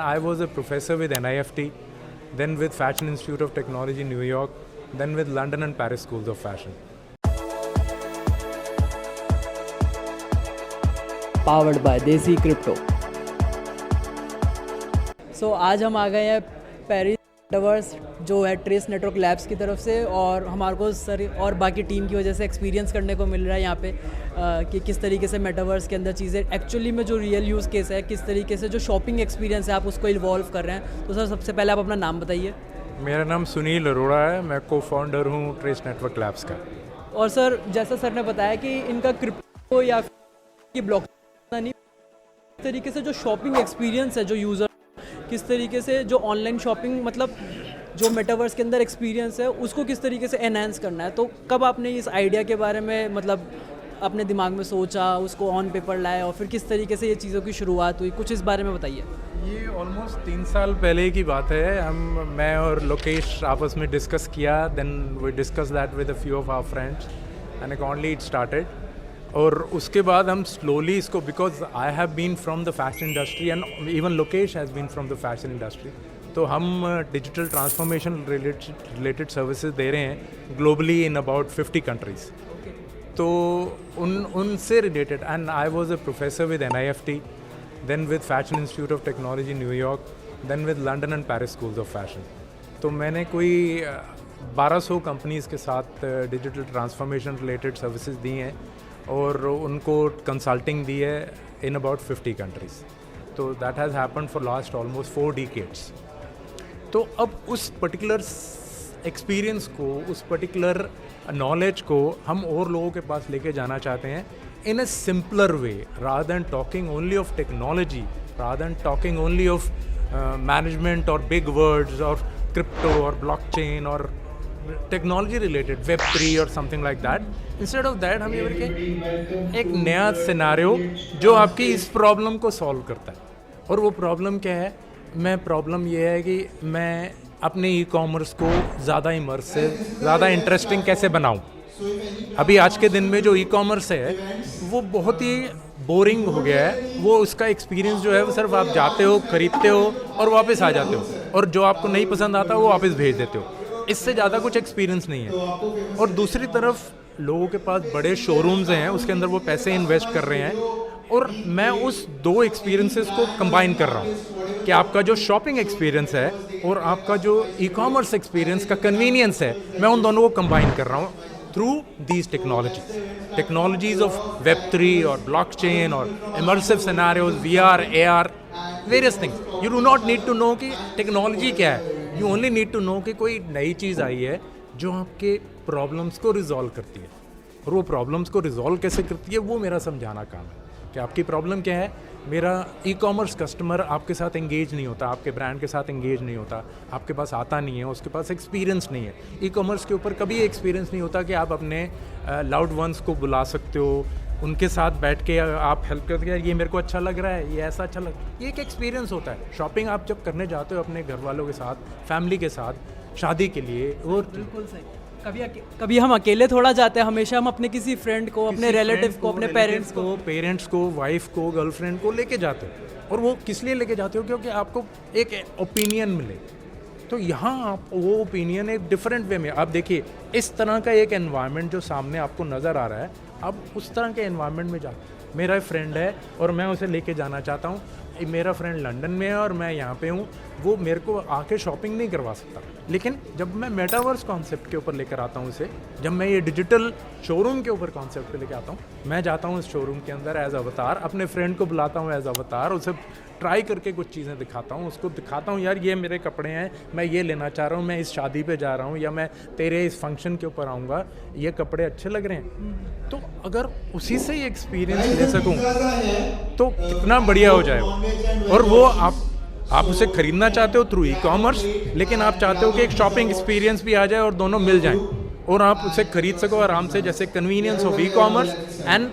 I was a professor with NIFT, then with Fashion Institute of Technology, New York, then with London and Paris schools of fashion. Powered by देसी crypto. सो आज हम आ गए हैं Paris metaverse जो है trace network labs की तरफ से, और हमारे को सर और बाकी टीम की वजह से एक्सपीरियंस करने को मिल रहा है यहाँ पे कि किस तरीके से मेटावर्स के अंदर चीज़ें एक्चुअली में जो रियल यूज़ केस है, किस तरीके से जो शॉपिंग एक्सपीरियंस है आप उसको इन्वॉल्व कर रहे हैं। तो सर सबसे पहले आप अपना नाम बताइए। मेरा नाम सुनील अरोड़ा है, मैं को फाउंडर हूँ ट्रेस नेटवर्क लैब्स का। और सर जैसा सर ने बताया कि इनका क्रिप्टो या फिर ब्लॉक नहीं, इस तरीके से जो शॉपिंग एक्सपीरियंस है जो यूज़र, किस तरीके से जो ऑनलाइन शॉपिंग मतलब जो मेटावर्स के अंदर एक्सपीरियंस है उसको किस तरीके से एनहांस करना है। तो कब आपने इस आइडिया के बारे में मतलब अपने दिमाग में सोचा, उसको ऑन पेपर लाया, और फिर किस तरीके से ये चीज़ों की शुरुआत हुई, कुछ इस बारे में बताइए। ये ऑलमोस्ट 3 साल पहले की बात है। मैं और लोकेश आपस में डिस्कस किया, then we discuss that with a few of our friends and accordingly it started. और उसके बाद हम स्लोली इसको, because I have been from the fashion industry and even Lokesh has been from the fashion industry, तो हम digital transformation related services दे रहे हैं ग्लोबली इन अबाउट 50 कंट्रीज़। तो उनसे related, and I was a professor with NIFT, then with fashion institute of technology New York, then with London and Paris schools of fashion. तो मैंने कोई 1200 companies के साथ डिजिटल ट्रांसफॉर्मेशन रिलेटेड सर्विसेज दी हैं और उनको कंसल्टिंग दी है इन अबाउट 50 कंट्रीज़। तो that has happened for last almost 4 decades. तो अब उस पर्टिकुलर एक्सपीरियंस को, उस पर्टिकुलर नॉलेज को हम और लोगों के पास लेके जाना चाहते हैं in a simpler way, rather than talking only of technology, rather than talking only of management और बिग वर्ड्स और क्रिप्टो और ब्लॉकचेन और टेक्नोलॉजी रिलेटेड Web3 और something like that. Instead of that हम ये करके एक नया सिनारियो जो आपकी इस प्रॉब्लम को सॉल्व करता है। और वो प्रॉब्लम क्या है? प्रॉब्लम ये है कि मैं अपने ई-कॉमर्स को ज़्यादा इमर्सिव, ज़्यादा इंटरेस्टिंग कैसे बनाऊं। अभी आज के दिन में जो ई-कॉमर्स है वो बहुत ही बोरिंग हो गया है। वो उसका एक्सपीरियंस जो है वो सिर्फ आप जाते हो, खरीदते हो और वापस आ जाते हो, और जो आपको नहीं पसंद आता वो वापस भेज देते हो। इससे ज़्यादा कुछ एक्सपीरियंस नहीं है। और दूसरी तरफ लोगों के पास बड़े शोरूम्स हैं, उसके अंदर वो पैसे इन्वेस्ट कर रहे हैं, और मैं उस दो एक्सपीरियंसेस को कंबाइन कर रहा हूँ कि आपका जो शॉपिंग एक्सपीरियंस है और आपका जो ई-कॉमर्स एक्सपीरियंस का कन्वीनियंस है, मैं उन दोनों को कंबाइन कर रहा हूँ through these technologies of Web3 और ब्लॉकचेन और immersive scenarios, VR, AR, various things. You do not need to know कि टेक्नोलॉजी क्या है, you only need to know कि कोई नई चीज़ आई है जो आपके प्रॉब्लम्स को रिजॉल्व करती है। और वो प्रॉब्लम्स को रिजॉल्व कैसे करती है वो मेरा समझाना काम है कि आपकी प्रॉब्लम क्या है। मेरा ई-कॉमर्स कस्टमर आपके साथ एंगेज नहीं होता, आपके ब्रांड के साथ एंगेज नहीं होता, आपके पास आता नहीं है, उसके पास एक्सपीरियंस नहीं है। ई-कॉमर्स के ऊपर कभी एक्सपीरियंस नहीं होता कि आप अपने लाउड वंस को बुला सकते हो, उनके साथ बैठ के आप हेल्प करते हो, ये मेरे को अच्छा लग रहा है, ये ऐसा अच्छा ये एक एक्सपीरियंस होता है। शॉपिंग आप जब करने जाते हो अपने घर वालों के साथ, फैमिली के साथ, शादी के लिए, और बिल्कुल सही। कभी हम अकेले थोड़ा जाते हैं, हमेशा हम अपने किसी फ्रेंड को, अपने रिलेटिव को, अपने पेरेंट्स को, वाइफ को, गर्लफ्रेंड को लेके जाते हो। और वो किस लिए लेके जाते हो? क्योंकि आपको एक ओपिनियन मिले। तो यहाँ आप वो ओपिनियन एक डिफरेंट वे में, आप देखिए इस तरह का एक एनवायरनमेंट जो सामने आपको नज़र आ रहा है, आप उस तरह के एनवायरनमेंट में जाते। मेरा फ्रेंड है और मैं उसे लेके जाना चाहता हूँ। मेरा फ्रेंड लंदन में है और मैं यहाँ पे हूँ, वो मेरे को आके शॉपिंग नहीं करवा सकता। लेकिन जब मैं मेटावर्स कॉन्सेप्ट के ऊपर लेकर आता हूँ उसे, जब मैं ये डिजिटल शोरूम के ऊपर कॉन्सेप्ट पे लेकर आता हूँ, मैं जाता हूँ इस शोरूम के अंदर एज अवतार, अपने फ्रेंड को बुलाता हूँ एज अवतार, उसे ट्राई करके कुछ चीज़ें दिखाता हूँ, उसको दिखाता हूँ यार ये मेरे कपड़े हैं, मैं ये लेना चाह रहा हूँ, मैं इस शादी पे जा रहा हूँ, या मैं तेरे इस फंक्शन के ऊपर आऊँगा, ये कपड़े अच्छे लग रहे हैं। तो अगर उसी से ही एक्सपीरियंस ले सकूँ तो कितना बढ़िया हो जाएगा। और वो आप उसे खरीदना चाहते हो थ्रू ई-कॉमर्स, लेकिन आप चाहते हो कि एक शॉपिंग एक्सपीरियंस भी आ जाए और दोनों मिल जाएं, और आप उसे खरीद सको आराम से, जैसे convenience of e-commerce and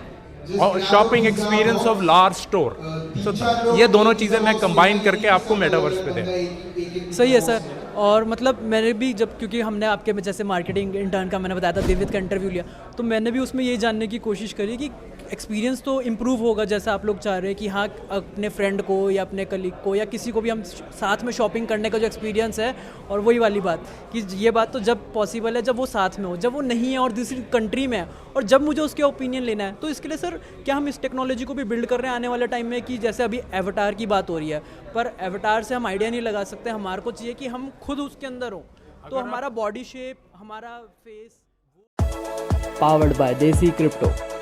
shopping experience of large store. So ये दोनों चीज़ें मैं कंबाइन करके आपको मेटावर्स पे दे। सही है सर। और मतलब मैंने भी जब, क्योंकि हमने आपके जैसे मार्केटिंग इंटर्न का मैंने बताया था, देवित का इंटरव्यू लिया, तो मैंने भी उसमें ये जानने की कोशिश करी कि एक्सपीरियंस तो इम्प्रूव होगा, जैसा आप लोग चाह रहे हैं कि हाँ अपने फ्रेंड को या अपने कलीग को या किसी को भी हम साथ में शॉपिंग करने का जो एक्सपीरियंस है, और वही वाली बात कि ये बात तो जब पॉसिबल है जब वो साथ में हो, जब वो नहीं है और दूसरी कंट्री में है, और जब मुझे उसके ओपिनियन लेना है। तो इसके लिए सर क्या हम इस टेक्नोलॉजी को भी बिल्ड कर रहे हैं आने वाले टाइम में, कि जैसे अभी एवटार की बात हो रही है, पर एवटार से हम आइडिया नहीं लगा सकते, हमारे को चाहिए कि हम खुद उसके अंदर हो, तो हमारा बॉडी शेप, हमारा फेस। पावर्ड बाय देसी क्रिप्टो।